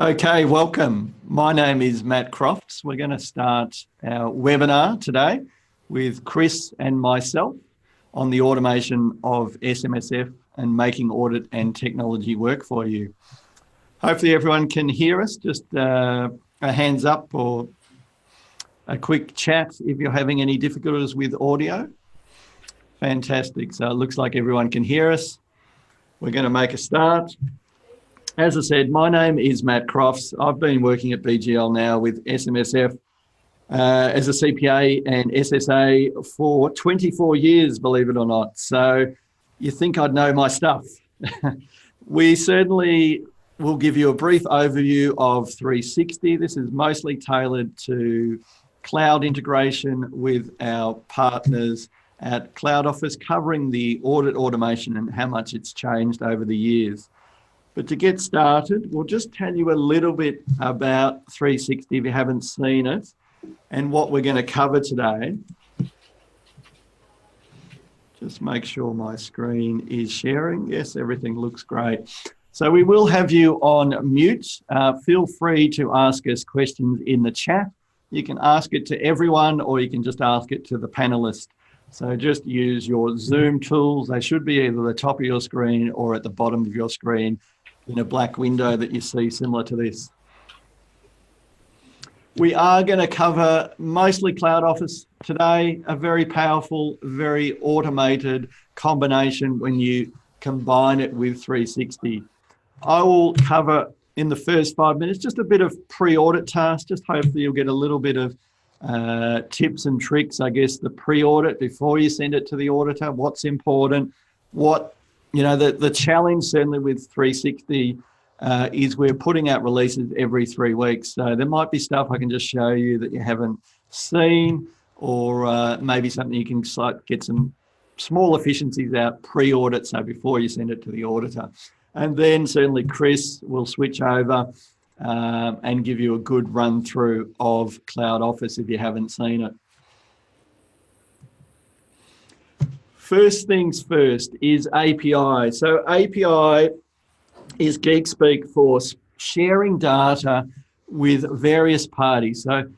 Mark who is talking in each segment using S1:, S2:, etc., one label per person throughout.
S1: Okay, welcome. My name is Matt Crofts. We're going to start our webinar today with Chris and myself on the automation of SMSF and making audit and technology work for you. Hopefully everyone can hear us. Just a hands up or a quick chat if you're having any difficulties with audio. Fantastic. So it looks like everyone can hear us. We're going to make a start. As I said, my name is Matt Crofts. I've been working at BGL now with SMSF as a CPA and SSA for 24 years, believe it or not. So you think I'd know my stuff. We certainly will give you a brief overview of 360. This is mostly tailored to cloud integration with our partners at Cloudoffis, covering the audit automation and how much it's changed over the years. But to get started, we'll just tell you a little bit about 360 if you haven't seen it and what we're going to cover today. Just make sure my screen is sharing. Yes, everything looks great. So we will have you on mute. Feel free to ask us questions in the chat. You can ask it to everyone or you can just ask it to the panelists. So just use your Zoom tools. They should be either the top of your screen or at the bottom of your screen in a black window that you see similar to this. We are going to cover mostly Cloudoffis today, a very powerful, very automated combination when you combine it with 360. I will cover in the first 5 minutes just a bit of pre-audit tasks, just hopefully you'll get a little bit of tips and tricks, I guess, the pre-audit before you send it to the auditor, what's important, the challenge certainly with 360 is we're putting out releases every 3 weeks. So there might be stuff I can just show you that you haven't seen, or maybe something you can get some small efficiencies out pre-audit, so before you send it to the auditor. And then certainly Chris will switch over and give you a good run through of Cloudoffis if you haven't seen it. First things first is API. So API is geek speak for sharing data with various parties. So,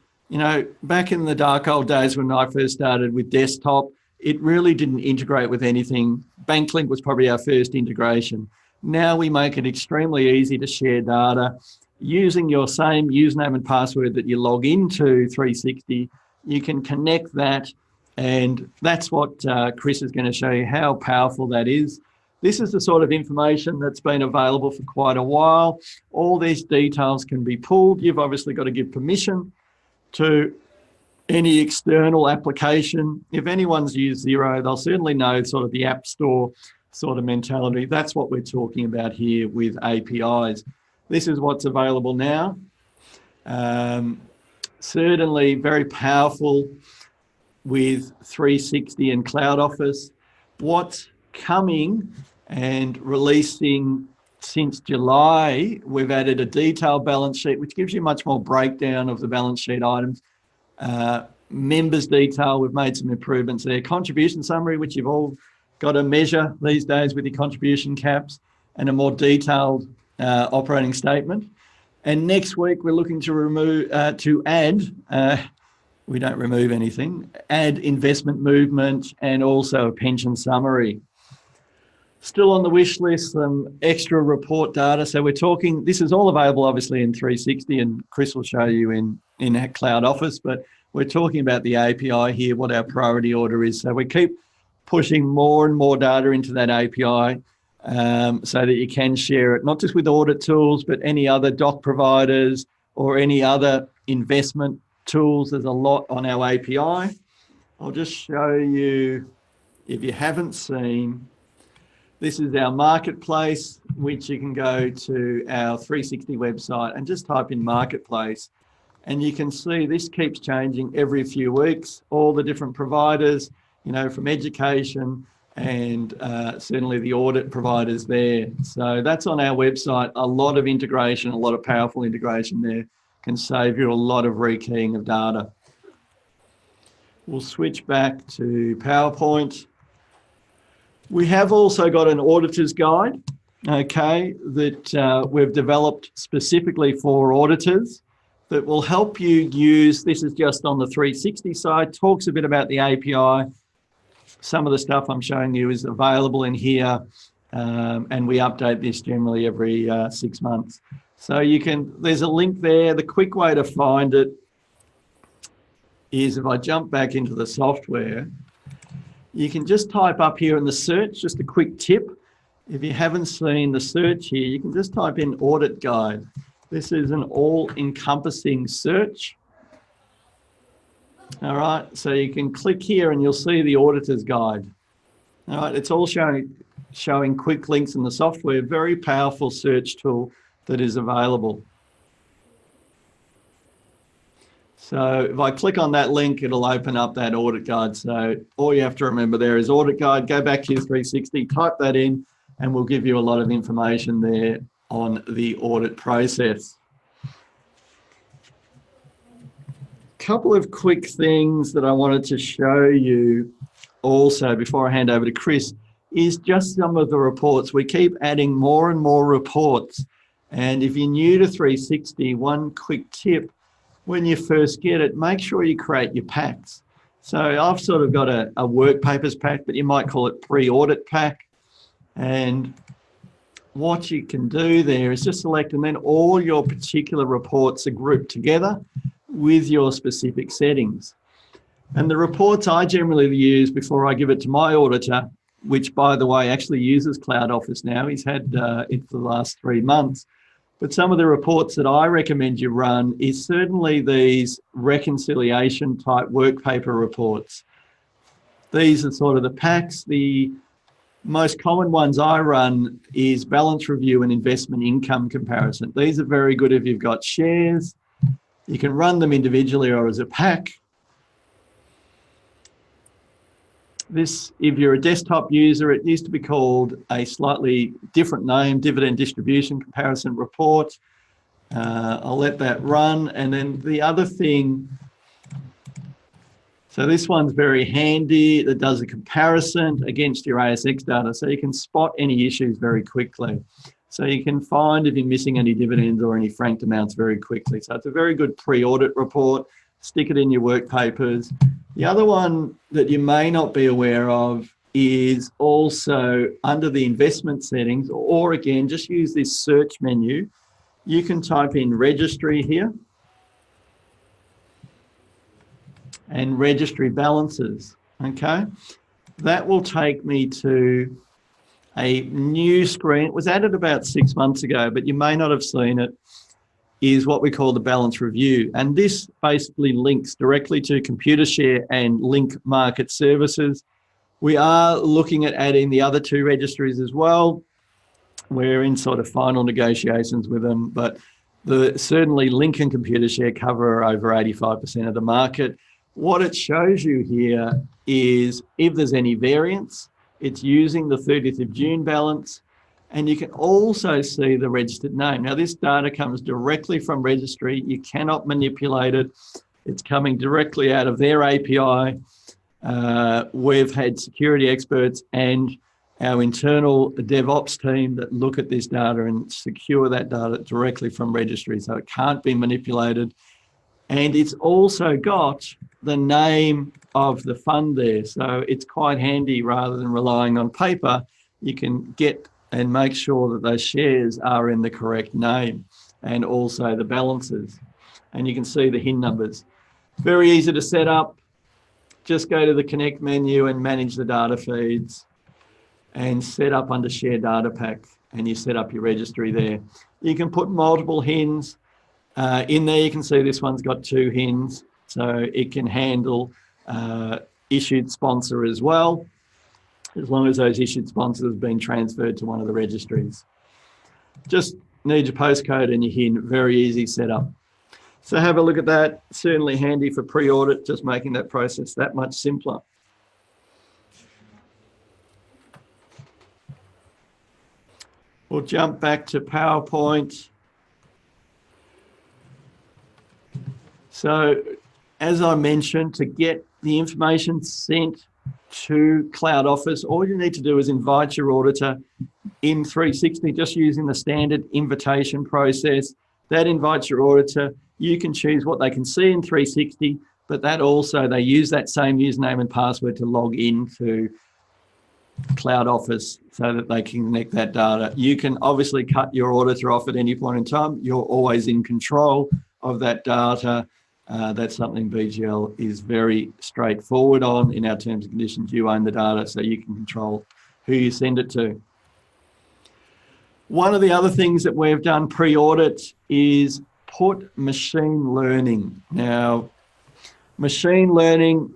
S1: back in the dark old days when I first started with desktop, it really didn't integrate with anything. BankLink was probably our first integration. Now we make it extremely easy to share data. Using your same username and password that you log into 360, you can connect that. And that's what Chris is going to show you, how powerful that is. This is the sort of information that's been available for quite a while. All these details can be pulled. You've obviously got to give permission to any external application. If anyone's used Xero, they'll certainly know sort of the App Store sort of mentality. That's what we're talking about here with APIs. This is what's available now. Certainly very powerful with 360 and Cloudoffis. What's coming and releasing since July, we've added a detailed balance sheet, which gives you much more breakdown of the balance sheet items. Members detail, we've made some improvements there. Contribution summary, which you've all got to measure these days with your contribution caps, and a more detailed operating statement. And next week, we're looking to add we don't remove anything, add investment movement and also a pension summary. Still on the wish list, some extra report data. So we're talking, this is all available obviously in 360 and Chris will show you in Cloudoffis, but we're talking about the API here, what our priority order is. So we keep pushing more and more data into that API so that you can share it, not just with audit tools, but any other doc providers or any other investment tools. There's a lot on our API. I'll just show you, if you haven't seen, this is our marketplace, which you can go to our 360 website and just type in marketplace. And you can see this keeps changing every few weeks, all the different providers, from education and certainly the audit providers there. So that's on our website, a lot of integration, a lot of powerful integration there. Can save you a lot of rekeying of data. We'll switch back to PowerPoint. We have also got an auditor's guide. okay, that we've developed specifically for auditors that will help you use. This is just on the 360 side, talks a bit about the API. Some of the stuff I'm showing you is available in here, and we update this generally every 6 months. So you can, there's a link there. The quick way to find it is if I jump back into the software, you can just type up here in the search, just a quick tip. If you haven't seen the search here, you can just type in audit guide. This is an all-encompassing search. All right, so you can click here and you'll see the auditor's guide. All right, it's all showing quick links in the software, very powerful search tool that is available. So if I click on that link, it'll open up that audit guide. So all you have to remember there is audit guide, go back to your 360, type that in, and we'll give you a lot of information there on the audit process. Couple of quick things that I wanted to show you also before I hand over to Chris is just some of the reports. We keep adding more and more reports. And if you're new to 360, one quick tip, when you first get it, make sure you create your packs. So I've sort of got a work papers pack, but you might call it pre-audit pack. And what you can do there is just select, and then all your particular reports are grouped together with your specific settings. And the reports I generally use before I give it to my auditor, which by the way actually uses Cloudoffis now, he's had it for the last 3 months. But some of the reports that I recommend you run is certainly these reconciliation type work paper reports. These are sort of the packs. The most common ones I run is balance review and investment income comparison. These are very good if you've got shares. You can run them individually or as a pack. This, if you're a desktop user, it used to be called a slightly different name, dividend distribution comparison report. I'll let that run. And then the other thing, so this one's very handy. That does a comparison against your ASX data, so you can spot any issues very quickly. So you can find if you're missing any dividends or any franked amounts very quickly. So it's a very good pre-audit report. Stick it in your work papers. The other one that you may not be aware of is also under the investment settings, or again, just use this search menu. You can type in registry here and registry balances, okay? That will take me to a new screen. It was added about 6 months ago, but you may not have seen it, is what we call the balance review. And this basically links directly to Computershare and Link Market Services. We are looking at adding the other 2 registries as well. We're in sort of final negotiations with them, but certainly Link and Computershare cover over 85% of the market. What it shows you here is if there's any variance, it's using the 30th of June balance. And you can also see the registered name. Now, this data comes directly from registry. You cannot manipulate it. It's coming directly out of their API. We've had security experts and our internal DevOps team that look at this data and secure that data directly from registry, so it can't be manipulated. And it's also got the name of the fund there. So it's quite handy. Rather than relying on paper, you can get and make sure that those shares are in the correct name and also the balances. And you can see the HIN numbers. Very easy to set up. Just go to the Connect menu and manage the data feeds and set up under Share Data Pack, and you set up your registry there. You can put multiple HINs. In there, you can see this one's got 2 HINs, so it can handle issued sponsor as well, as long as those issued sponsors have been transferred to one of the registries. Just need your postcode and your HIN, very easy setup. So have a look at that, certainly handy for pre-audit, just making that process that much simpler. We'll jump back to PowerPoint. So as I mentioned, to get the information sent to Cloudoffis, all you need to do is invite your auditor in 360, just using the standard invitation process. That invites your auditor. You can choose what they can see in 360, but that also, they use that same username and password to log into Cloudoffis so that they can connect that data. You can obviously cut your auditor off at any point in time. You're always in control of that data. That's something BGL is very straightforward on. In our terms and conditions, you own the data, so you can control who you send it to. One of the other things that we've done pre-audit is put machine learning. Now, machine learning,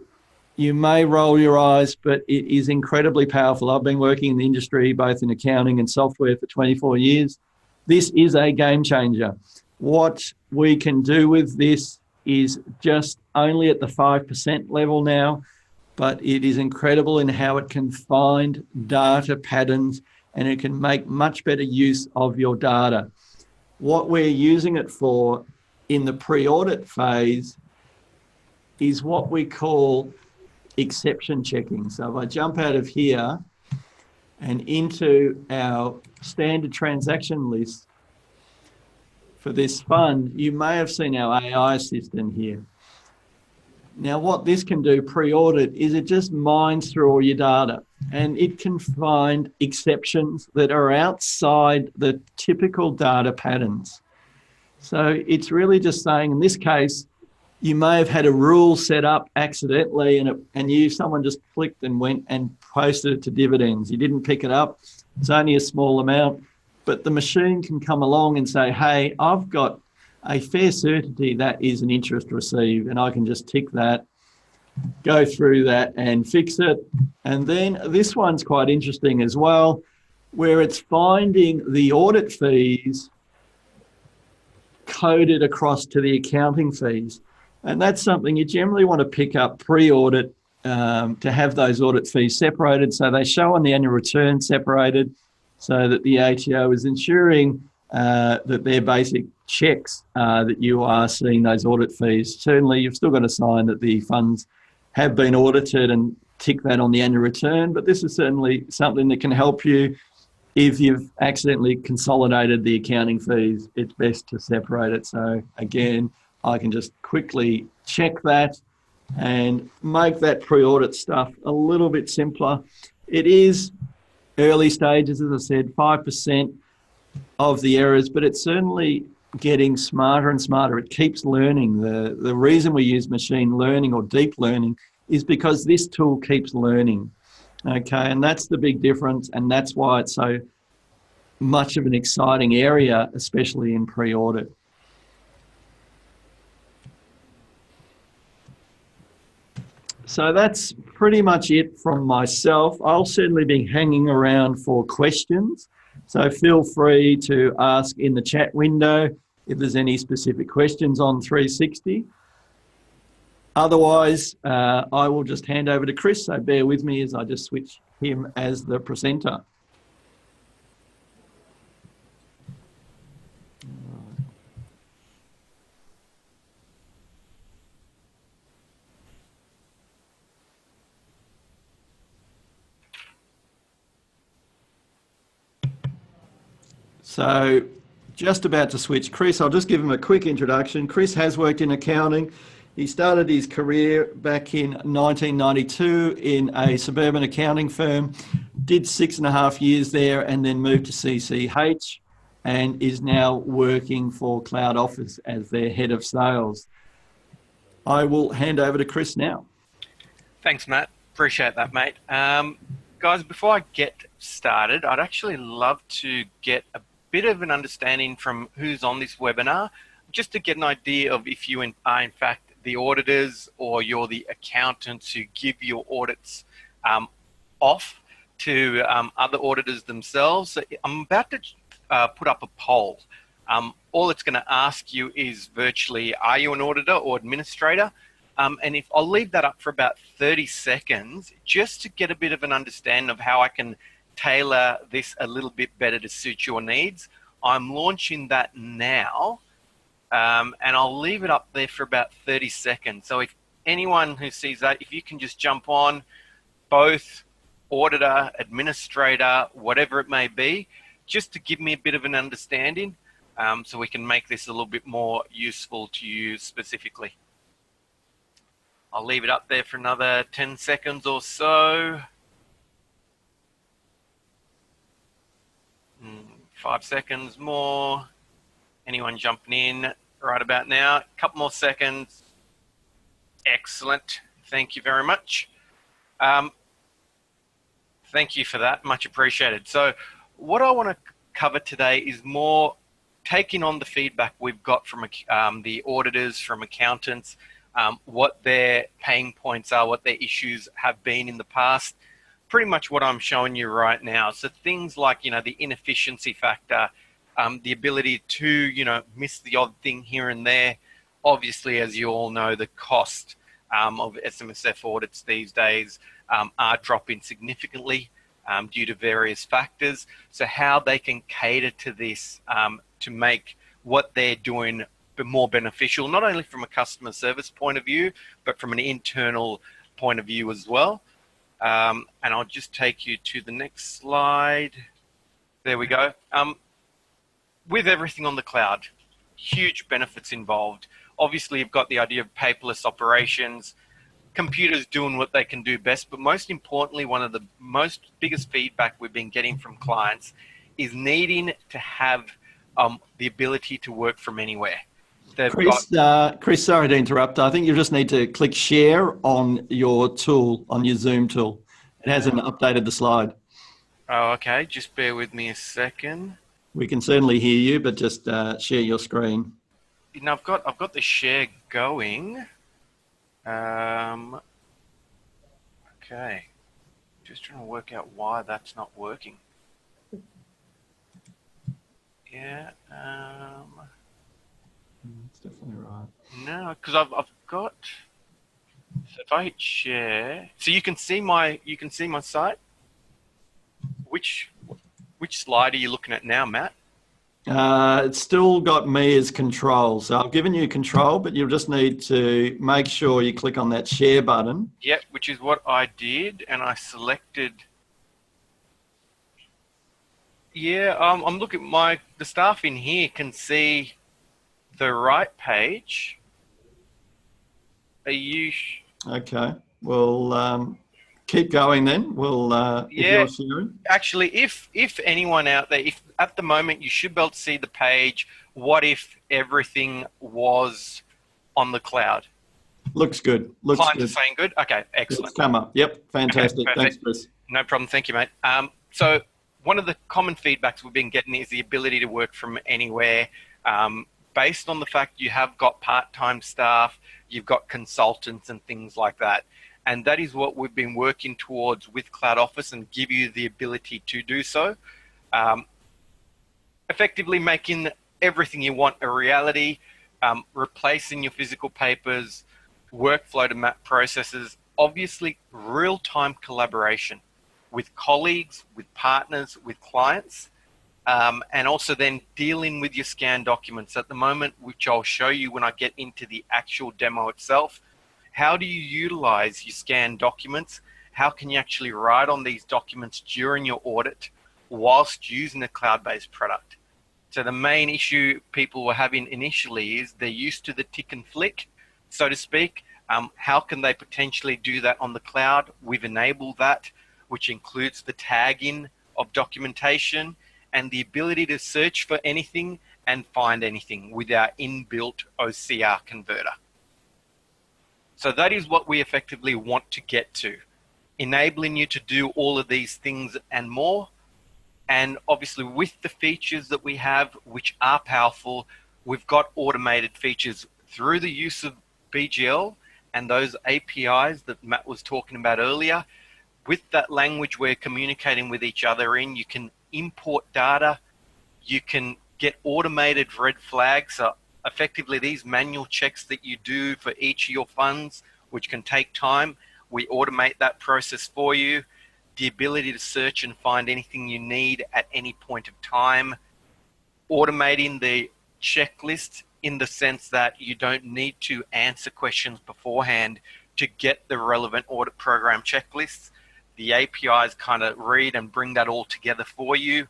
S1: you may roll your eyes, but it is incredibly powerful. I've been working in the industry, both in accounting and software, for 24 years. This is a game changer. What we can do with this is just only at the 5% level now, but it is incredible in how it can find data patterns and it can make much better use of your data. What we're using it for in the pre-audit phase is what we call exception checking. So if I jump out of here and into our standard transaction list for this fund, you may have seen our AI assistant here. Now, what this can do pre-audit is it just mines through all your data and it can find exceptions that are outside the typical data patterns. So it's really just saying, in this case, you may have had a rule set up accidentally and someone just clicked and went and posted it to dividends. You didn't pick it up. It's only a small amount, but the machine can come along and say, hey, I've got a fair certainty that is an interest received, and I can just tick that, go through that and fix it. And then this one's quite interesting as well, where it's finding the audit fees coded across to the accounting fees. And that's something you generally want to pick up pre-audit to have those audit fees separated, so they show on the annual return separated, so that the ATO is ensuring that their basic checks that you are seeing those audit fees. Certainly, you've still got to sign that the funds have been audited and tick that on the annual return, but this is certainly something that can help you if you've accidentally consolidated the accounting fees. It's best to separate it. So again, I can just quickly check that and make that pre-audit stuff a little bit simpler. It is early stages, as I said, 5% of the errors, but it's certainly getting smarter and smarter. It keeps learning. The reason we use machine learning or deep learning is because this tool keeps learning. Okay, and that's the big difference, and that's why it's so much of an exciting area, especially in pre-audit. So that's pretty much it from myself. I'll certainly be hanging around for questions. So feel free to ask in the chat window if there's any specific questions on 360. Otherwise, I will just hand over to Chris. So bear with me as I just switch him as the presenter. So just about to switch. Chris, I'll just give him a quick introduction. Chris has worked in accounting. He started his career back in 1992 in a suburban accounting firm, did 6.5 years there and then moved to CCH and is now working for Cloudoffis as their head of sales. I will hand over to Chris now.
S2: Thanks, Matt. Appreciate that, mate. Guys, before I get started, I'd actually love to get a bit of an understanding from who's on this webinar, just to get an idea of if you are in fact the auditors or you're the accountants who give your audits off to other auditors themselves. So I'm about to put up a poll. All it's going to ask you is virtually, are you an auditor or administrator? And if I'll leave that up for about 30 seconds, just to get a bit of an understanding of how I can tailor this a little bit better to suit your needs. I'm launching that now, and I'll leave it up there for about 30 seconds. So if anyone who sees that, if you can just jump on, both auditor, administrator, whatever it may be, just to give me a bit of an understanding, so we can make this a little bit more useful to you specifically. I'll leave it up there for another 10 seconds or so. 5 seconds more. Anyone jumping in right about now? A couple more seconds. Excellent. Thank you very much. Thank you for that. Much appreciated. So what I want to cover today is more taking on the feedback we've got from the auditors, from accountants, what their pain points are, what their issues have been in the past. Pretty much what I'm showing you right now. So things like, the inefficiency factor, the ability to, miss the odd thing here and there. Obviously, as you all know, the cost of SMSF audits these days are dropping significantly due to various factors. So how they can cater to this to make what they're doing more beneficial, not only from a customer service point of view, but from an internal point of view as well. And I'll just take you to the next slide. There we go. With everything on the cloud, huge benefits involved. Obviously, you've got the idea of paperless operations, computers doing what they can do best, but most importantly, one of the biggest feedback we've been getting from clients is needing to have the ability to work from anywhere.
S1: Chris, sorry to interrupt. I think you just need to click share on your tool, on your Zoom tool. It hasn't updated the slide.
S2: Oh, okay. Just bear with me a second.
S1: We can certainly hear you, but just share your screen.
S2: I've got the share going. Okay. Just trying to work out why that's not working. Yeah.
S1: It's definitely right.
S2: No, because I've got. So if I hit share, so you can see my site. Which slide are you looking at now, Matt?
S1: It's still got me as control. So I've given you control, but you'll just need to make sure you click on that share button.
S2: Yep, which is what I did, and I selected. Yeah, I'm looking at the staff in here can see the right page. Are you?
S1: Okay. Well, keep going then. We'll, if you're sharing.
S2: Actually, if anyone out there, if at the moment you should be able to see the page, what if everything was on the cloud?
S1: Looks good.
S2: Clients are saying good? Okay, excellent.
S1: It's come up. Yep, fantastic.
S2: Okay,
S1: thanks, Chris.
S2: No problem. Thank you, mate. So one of the common feedbacks we've been getting is the ability to work from anywhere, based on the fact you have got part-time staff, you've got consultants and things like that. And that is what we've been working towards with Cloudoffis and give you the ability to do so. Effectively making everything you want a reality, replacing your physical papers, workflow to map processes, obviously real-time collaboration with colleagues, with partners, with clients, and also then dealing with your scanned documents at the moment, which I'll show you when I get into the actual demo itself. How do you utilize your scanned documents? How can you actually write on these documents during your audit whilst using a cloud-based product? So the main issue people were having initially is they're used to the tick and flick, so to speak. How can they potentially do that on the cloud? We've enabled that, which includes the tagging of documentation and the ability to search for anything and find anything with our inbuilt OCR converter. So that is what we effectively want to get to, enabling you to do all of these things and more. And obviously with the features that we have, which are powerful, we've got automated features through the use of BGL and those APIs that Matt was talking about earlier. With that language we're communicating with each other in, you can import data, you can get automated red flags. So effectively these manual checks that you do for each of your funds, which can take time, we automate that process for you. The ability to search and find anything you need at any point of time. Automating the checklist in the sense that you don't need to answer questions beforehand to get the relevant audit program checklists. the APIs kind of read and bring that all together for you.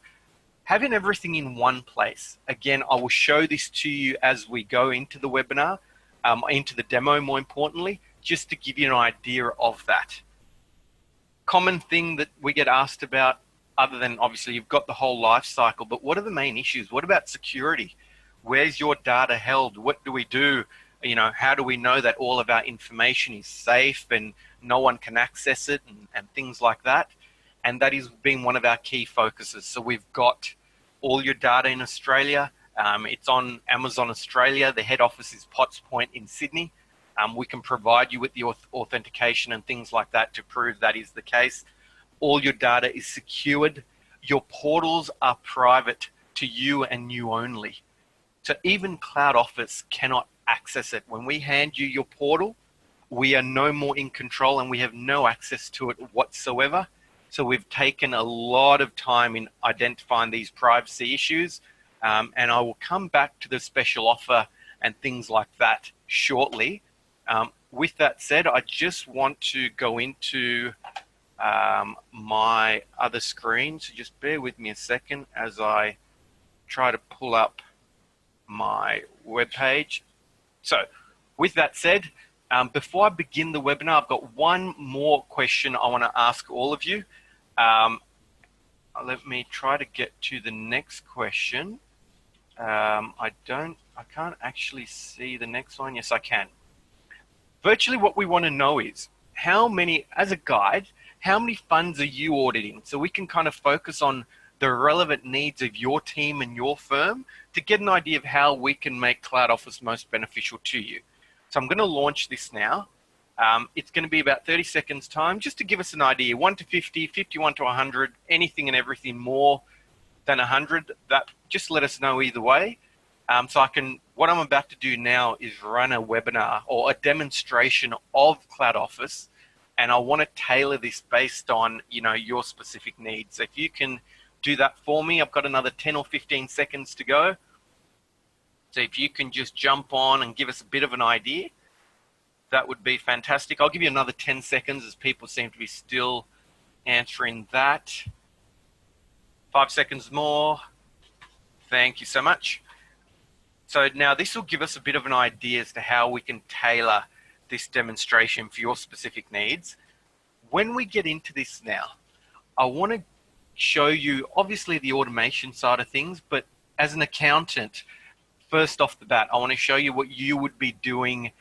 S2: Having everything in one place. Again, I will show this to you as we go into the webinar, into the demo more importantly, just to give you an idea of that. Common thing that we get asked about, other than obviously you've got the whole life cycle, but what are the main issues? What about security? Where's your data held? What do we do? You know, how do we know that all of our information is safe and no one can access it and things like that? And that is being one of our key focuses. So we've got all your data in Australia. It's on Amazon Australia. The head office is Potts Point in Sydney. We can provide you with the authentication and things like that to prove that is the case. All your data is secured. Your portals are private to you and you only. So even Cloudoffis cannot access it. When we hand you your portal, we are no more in control and we have no access to it whatsoever. So we've taken a lot of time in identifying these privacy issues, and I will come back to the special offer and things like that shortly. With that said, I just want to go into my other screen, so just bear with me a second as I try to pull up my web page. So with that said, before I begin the webinar, I've got one more question I want to ask all of you. Let me try to get to the next question. I can't actually see the next one. Yes, I can. Virtually what we want to know is how many, as a guide, how many funds are you auditing? So we can kind of focus on the relevant needs of your team and your firm to get an idea of how we can make Cloudoffis most beneficial to you. So I'm going to launch this now. It's going to be about 30 seconds time just to give us an idea. 1 to 50, 51 to 100, anything and everything more than 100, that just let us know either way. So what I'm about to do now is run a webinar or a demonstration of Cloudoffis, and I want to tailor this based on, you know, your specific needs. So if you can do that for me, I've got another 10 or 15 seconds to go. So if you can just jump on and give us a bit of an idea, that would be fantastic. I'll give you another 10 seconds as people seem to be still answering that. 5 seconds more. Thank you so much. So now this will give us a bit of an idea as to how we can tailor this demonstration for your specific needs. When we get into this now, I want to show you obviously the automation side of things, but as an accountant, first off the bat, I want to show you what you would be doing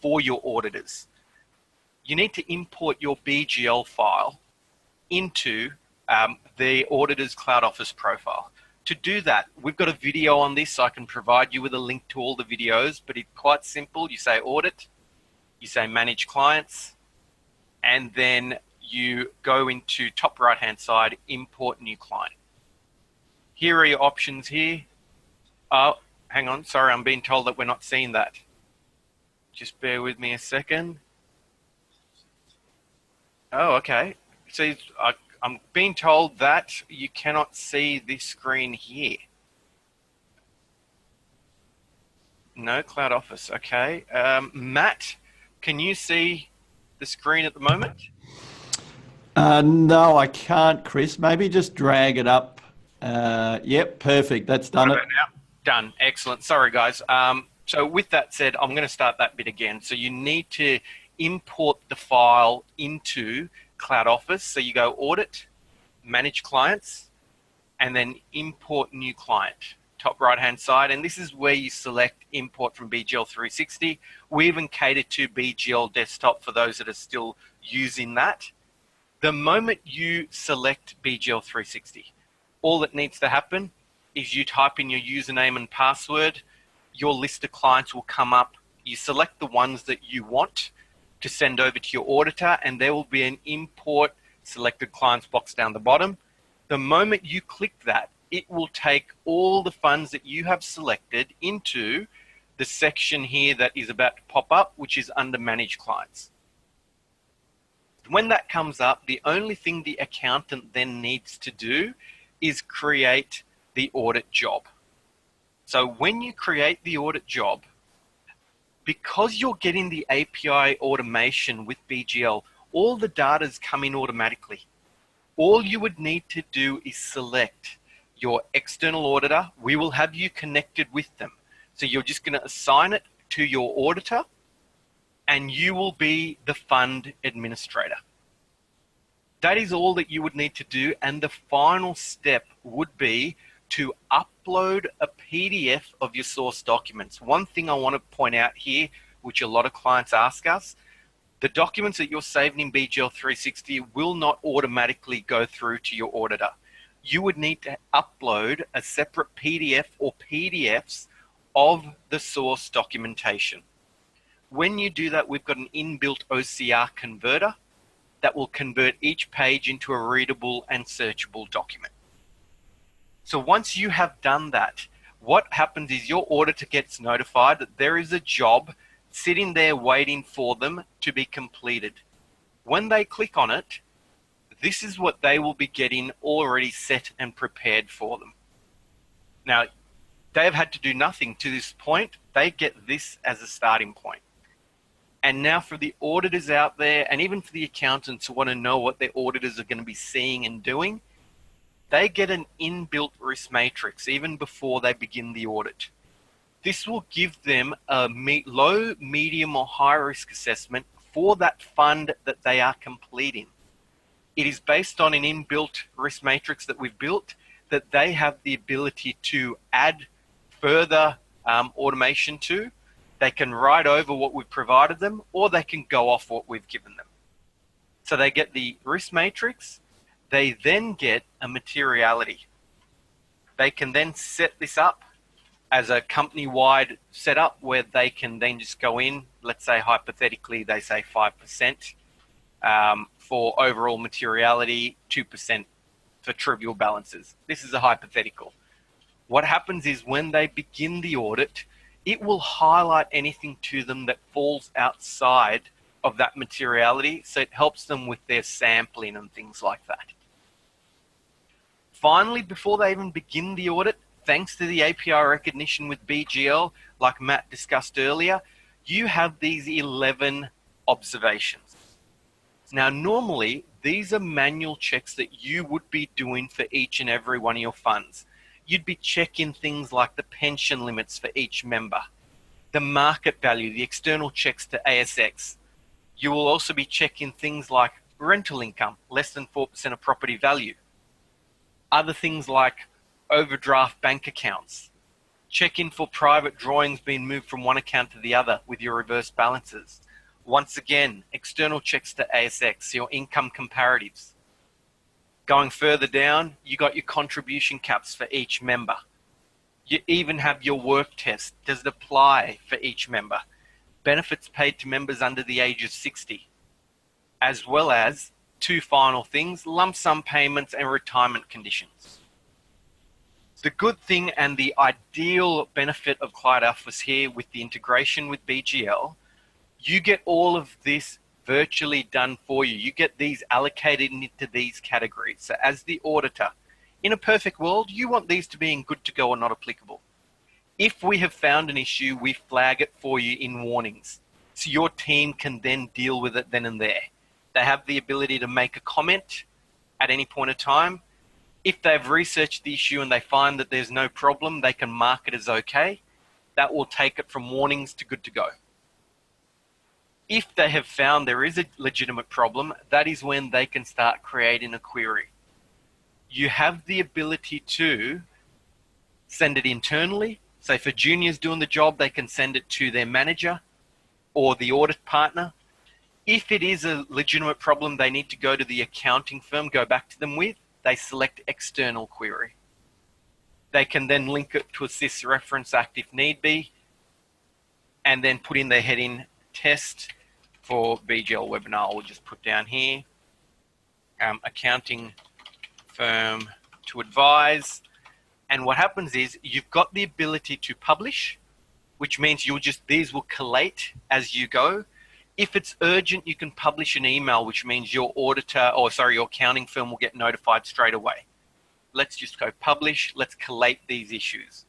S2: for your auditors. You need to import your BGL file into the auditor's Cloudoffis profile. To do that, we've got a video on this, so I can provide you with a link to all the videos, but it's quite simple. You say audit, you say manage clients, and then you go into top right hand side, import new client. Here are your options here. Oh, hang on, sorry, I'm being told that we're not seeing that. Just bear with me a second. Oh, okay. So I'm being told that you cannot see this screen here. No, Cloudoffis, okay. Matt, can you see the screen at the moment?
S1: No, I can't, Chris. Maybe just drag it up. Yep, perfect. That's done it.
S2: Done. Excellent. Sorry, guys. So with that said, I'm going to start that bit again. So you need to import the file into Cloudoffis. So you go audit, manage clients, and then import new client, top right hand side. And this is where you select import from BGL 360. We even cater to BGL desktop for those that are still using that. The moment you select BGL 360, all that needs to happen is you type in your username and password. Your list of clients will come up. You select the ones that you want to send over to your auditor, and there will be an import selected clients box down the bottom. The moment you click that, it will take all the funds that you have selected into the section here that is about to pop up, which is under manage clients. When that comes up, the only thing the accountant then needs to do is create the audit job. So when you create the audit job, because you're getting the API automation with BGL, all the data's come in automatically. All you would need to do is select your external auditor. We will have you connected with them. So you're just going to assign it to your auditor, and you will be the fund administrator. That is all that you would need to do, and the final step would be to upload a PDF of your source documents. One thing I want to point out here, which a lot of clients ask us, the documents that you're saving in BGL 360 will not automatically go through to your auditor. You would need to upload a separate PDF or PDFs of the source documentation. When you do that, we've got an inbuilt OCR converter that will convert each page into a readable and searchable document. So once you have done that, what happens is your auditor gets notified that there is a job sitting there waiting for them to be completed. When they click on it, this is what they will be getting already set and prepared for them. Now, they have had to do nothing to this point. They get this as a starting point. And now for the auditors out there, and even for the accountants who want to know what their auditors are going to be seeing and doing, they get an inbuilt risk matrix even before they begin the audit. This will give them a low, medium, or high risk assessment for that fund that they are completing. It is based on an inbuilt risk matrix that we've built that they have the ability to add further automation to. They can write over what we've provided them, or they can go off what we've given them. So they get the risk matrix. They then get a materiality. They can then set this up as a company-wide setup where they can then just go in, let's say hypothetically they say 5% for overall materiality, 2% for trivial balances. This is a hypothetical. What happens is when they begin the audit, it will highlight anything to them that falls outside of that materiality, so it helps them with their sampling and things like that. Finally, before they even begin the audit, thanks to the API recognition with BGL, like Matt discussed earlier, you have these 11 observations. Now, normally, these are manual checks that you would be doing for each and every one of your funds. You'd be checking things like the pension limits for each member, the market value, the external checks to ASX. You will also be checking things like rental income, less than 4% of property value. Other things like overdraft bank accounts. Check in for private drawings being moved from one account to the other with your reverse balances. Once again, external checks to ASX, your income comparatives. Going further down, you got your contribution caps for each member. You even have your work test. Does it apply for each member? Benefits paid to members under the age of 60. As well as two final things, lump sum payments and retirement conditions. The good thing and the ideal benefit of Cloudoffis here with the integration with BGL, you get all of this virtually done for you. You get these allocated into these categories. So as the auditor, in a perfect world, you want these to be in good to go or not applicable. If we have found an issue, we flag it for you in warnings. So your team can then deal with it then and there. They have the ability to make a comment at any point of time. If they've researched the issue and they find that there's no problem, they can mark it as okay. That will take it from warnings to good to go. If they have found there is a legitimate problem, that is when they can start creating a query. You have the ability to send it internally. So for juniors doing the job, they can send it to their manager or the audit partner. If it is a legitimate problem they need to go to the accounting firm, go back to them with, they select external query. They can then link it to a SIS reference act if need be, and then put in their heading test for BGL webinar. We'll just put down here, accounting firm to advise. And what happens is you've got the ability to publish, which means these will collate as you go. If it's urgent, you can publish an email, which means your your accounting firm will get notified straight away. Let's just go publish. Let's collate these issues.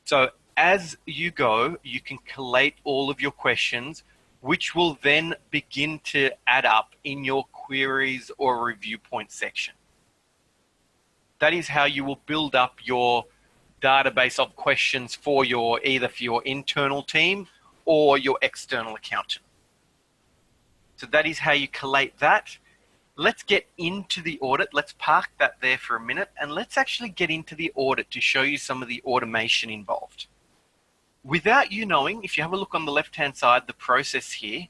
S2: So as you go, you can collate all of your questions. which will then begin to add up in your queries or review point section. That is how you will build up your database of questions for either for your internal team or your external accountant. So that is how you collate that. Let's get into the audit. Let's park that there for a minute and let's actually get into the audit to show you some of the automation involved. Without you knowing, if you have a look on the left-hand side, the process here,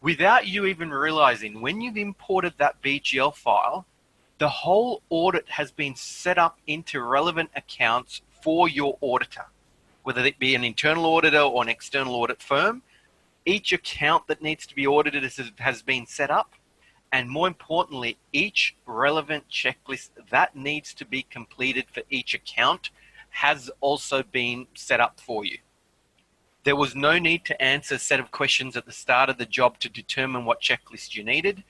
S2: without you even realizing, when you've imported that BGL file, the whole audit has been set up into relevant accounts for your auditor, whether it be an internal auditor or an external audit firm. Each account that needs to be audited has been set up. And more importantly, each relevant checklist that needs to be completed for each account has also been set up for you. There was no need to answer a set of questions at the start of the job to determine what checklist you needed.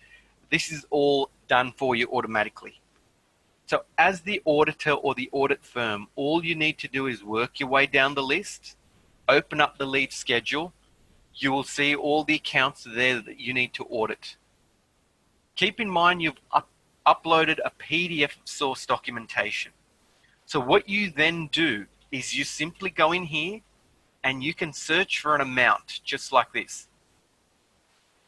S2: This is all done for you automatically. So as the auditor or the audit firm, all you need to do is work your way down the list, open up the lead schedule. You will see all the accounts there that you need to audit. Keep in mind you've uploaded a PDF source documentation. So what you then do is you simply go in here and you can search for an amount just like this.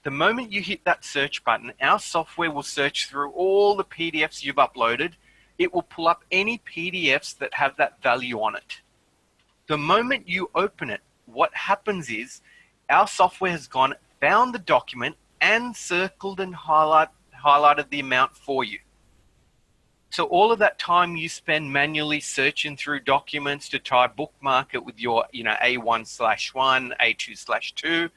S2: The moment you hit that search button, our software will search through all the PDFs you've uploaded. It will pull up any PDFs that have that value on it. The moment you open it, what happens is our software has gone, found the document and circled and highlighted the amount for you. So all of that time you spend manually searching through documents to try bookmark it with your A1/1, A2/2,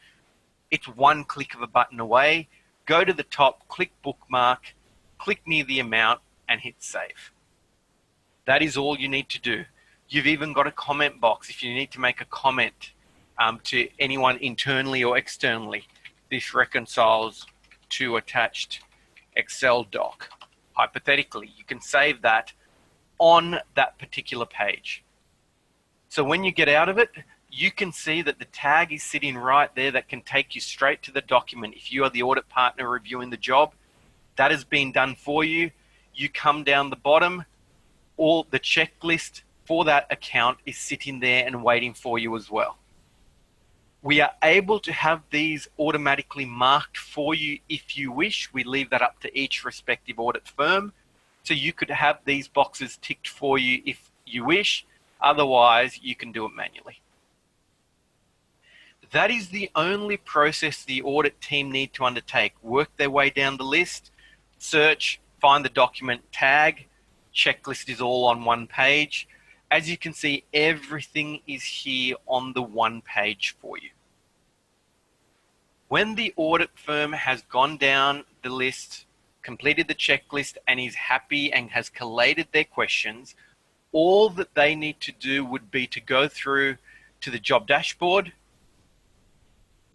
S2: it's one click of a button away. Go to the top, click bookmark, click near the amount and hit save. That is all you need to do. You've even got a comment box if you need to make a comment to anyone internally or externally. This reconciles to attached Excel doc. Hypothetically, you can save that on that particular page. So when you get out of it, you can see that the tag is sitting right there that can take you straight to the document. If you are the audit partner reviewing the job, that has been done for you. You come down the bottom, all the checklist for that account is sitting there and waiting for you as well. We are able to have these automatically marked for you if you wish. We leave that up to each respective audit firm. So you could have these boxes ticked for you if you wish. Otherwise, you can do it manually. That is the only process the audit team need to undertake. Work their way down the list, search, find the document tag, checklist is all on one page. As you can see, everything is here on the one page for you. When the audit firm has gone down the list, completed the checklist and is happy and has collated their questions, all that they need to do would be to go through to the job dashboard.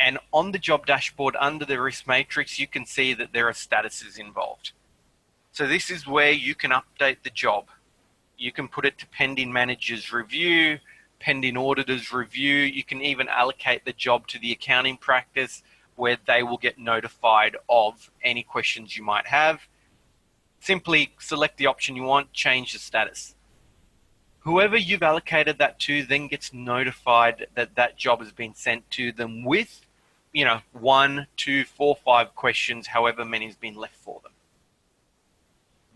S2: And on the job dashboard under the risk matrix, you can see that there are statuses involved. So this is where you can update the job. You can put it to pending manager's review, pending auditor's review. You can even allocate the job to the accounting practice where they will get notified of any questions you might have. Simply select the option you want, change the status. Whoever you've allocated that to then gets notified that that job has been sent to them with 1, 2, 4, 5 questions, however many has been left for them.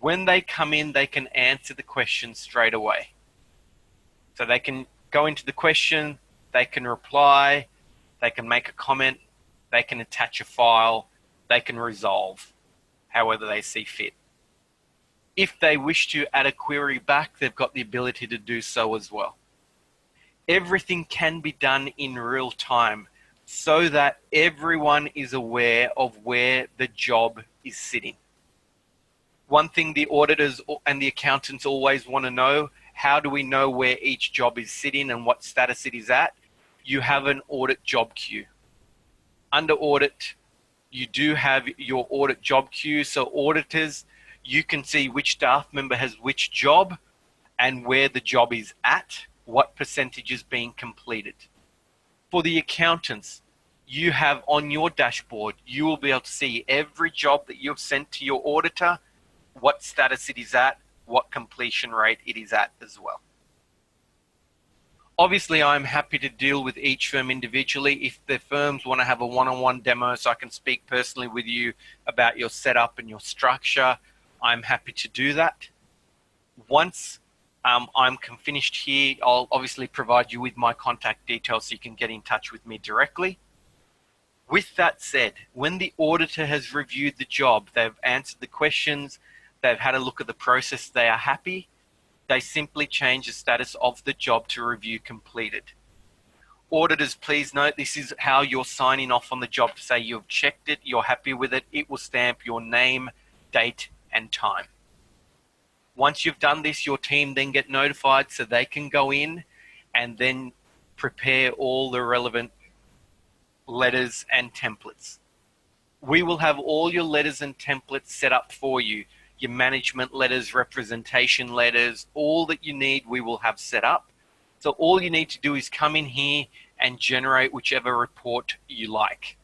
S2: When they come in, they can answer the question straight away. So they can go into the question, they can reply, they can make a comment, they can attach a file, they can resolve however they see fit. If they wish to add a query back, they've got the ability to do so as well. Everything can be done in real time so that everyone is aware of where the job is sitting. One thing the auditors and the accountants always want to know, how do we know where each job is sitting and what status it is at? You have an audit job queue. Under audit, you do have your audit job queue. So auditors, you can see which staff member has which job and where the job is at, what percentage is being completed. For the accountants, you have on your dashboard, you will be able to see every job that you've sent to your auditor, what status it is at, what completion rate it is at as well. Obviously, I'm happy to deal with each firm individually. If the firms want to have a one-on-one demo so I can speak personally with you about your setup and your structure, I'm happy to do that. Once I'm finished here, I'll obviously provide you with my contact details so you can get in touch with me directly. With that said, when the auditor has reviewed the job, they've answered the questions, they've had a look at the process, they are happy, they simply change the status of the job to review completed. Auditors, please note, this is how you're signing off on the job to say you've checked it, you're happy with it. It will stamp your name, date, and time. Once you've done this, your team then get notified so they can go in and then prepare all the relevant letters and templates. We will have all your letters and templates set up for you. Your management letters, representation letters, all that you need, we will have set up. So all you need to do is come in here and generate whichever report you like.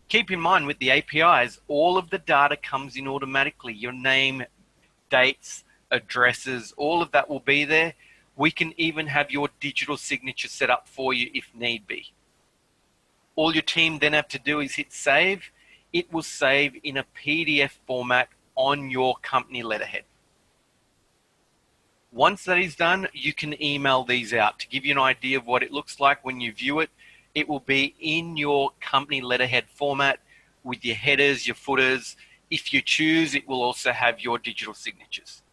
S2: Keep in mind with the APIs, all of the data comes in automatically. Your name, dates, addresses, all of that will be there. We can even have your digital signature set up for you if need be. All your team then have to do is hit save. It will save in a PDF format on your company letterhead. Once that is done, you can email these out. To give you an idea of what it looks like when you view it, it will be in your company letterhead format with your headers, your footers. If you choose, it will also have your digital signatures.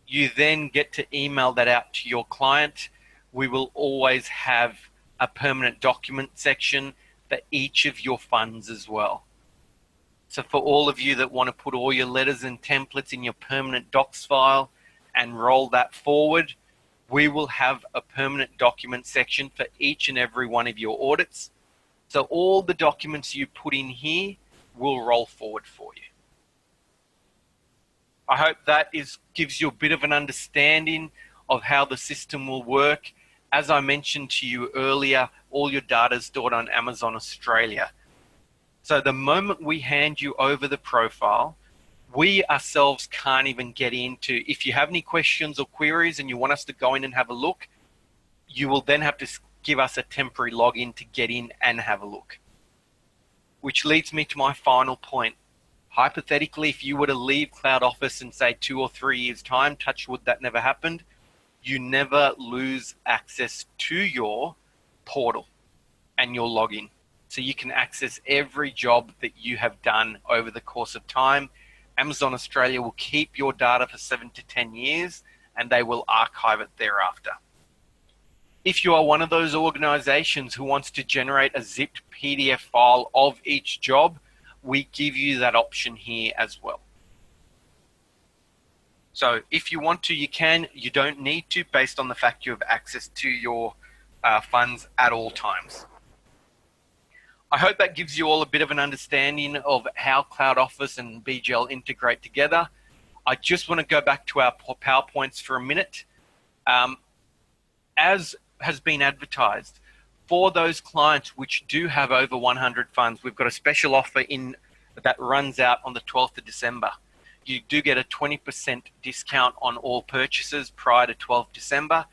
S2: You then get to email that out to your client. We will always have a permanent document section for each of your funds as well. So for all of you that want to put all your letters and templates in your permanent docs file and roll that forward, we will have a permanent document section for each and every one of your audits. So all the documents you put in here will roll forward for you. I hope that gives you a bit of an understanding of how the system will work. As I mentioned to you earlier, all your data is stored on Amazon Australia. So the moment we hand you over the profile, we ourselves can't even get into. If you have any questions or queries and you want us to go in and have a look, you will then have to give us a temporary login to get in and have a look. Which leads me to my final point. Hypothetically, if you were to leave Cloudoffis in say 2 or 3 years' time, touch wood that never happened, you never lose access to your portal and your login. So you can access every job that you have done over the course of time. Amazon Australia will keep your data for 7 to 10 years and they will archive it thereafter. If you are one of those organizations who wants to generate a zipped PDF file of each job, we give you that option here as well. So if you want to, you can. You don't need to, based on the fact you have access to your funds at all times. I hope that gives you all a bit of an understanding of how Cloudoffis and BGL integrate together. I just want to go back to our PowerPoints for a minute. As has been advertised, for those clients which do have over 100 funds, we've got a special offer in that runs out on the 12th of December. You do get a 20% discount on all purchases prior to 12th December.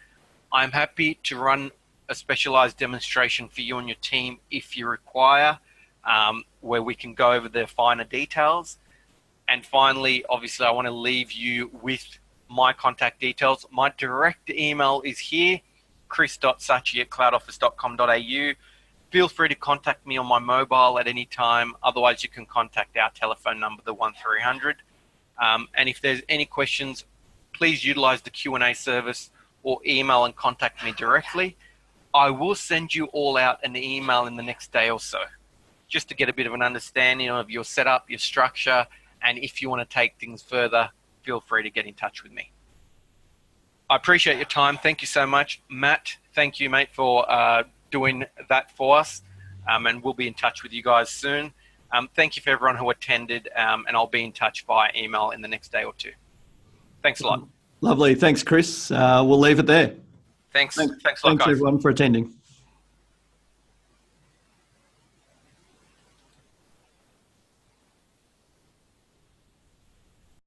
S2: I'm happy to run a specialized demonstration for you and your team if you require, where we can go over the finer details. And finally, obviously, I want to leave you with my contact details. My direct email is here, chris.satchi@cloudoffis.com.au. Feel free to contact me on my mobile at any time. Otherwise, you can contact our telephone number, the 1300. And if there's any questions, please utilize the Q&A service or email and contact me directly. I will send you all out an email in the next day or so, just to get a bit of an understanding of your setup, your structure, and if you want to take things further, feel free to get in touch with me. I appreciate your time. Thank you so much. Matt, thank you, mate, for doing that for us, and we'll be in touch with you guys soon. Thank you for everyone who attended, and I'll be in touch via email in the next day or two. Thanks a lot.
S1: Lovely. Thanks, Chris. We'll leave it there.
S2: Thanks a lot,
S1: Thanks,
S2: guys.
S1: everyone, for attending.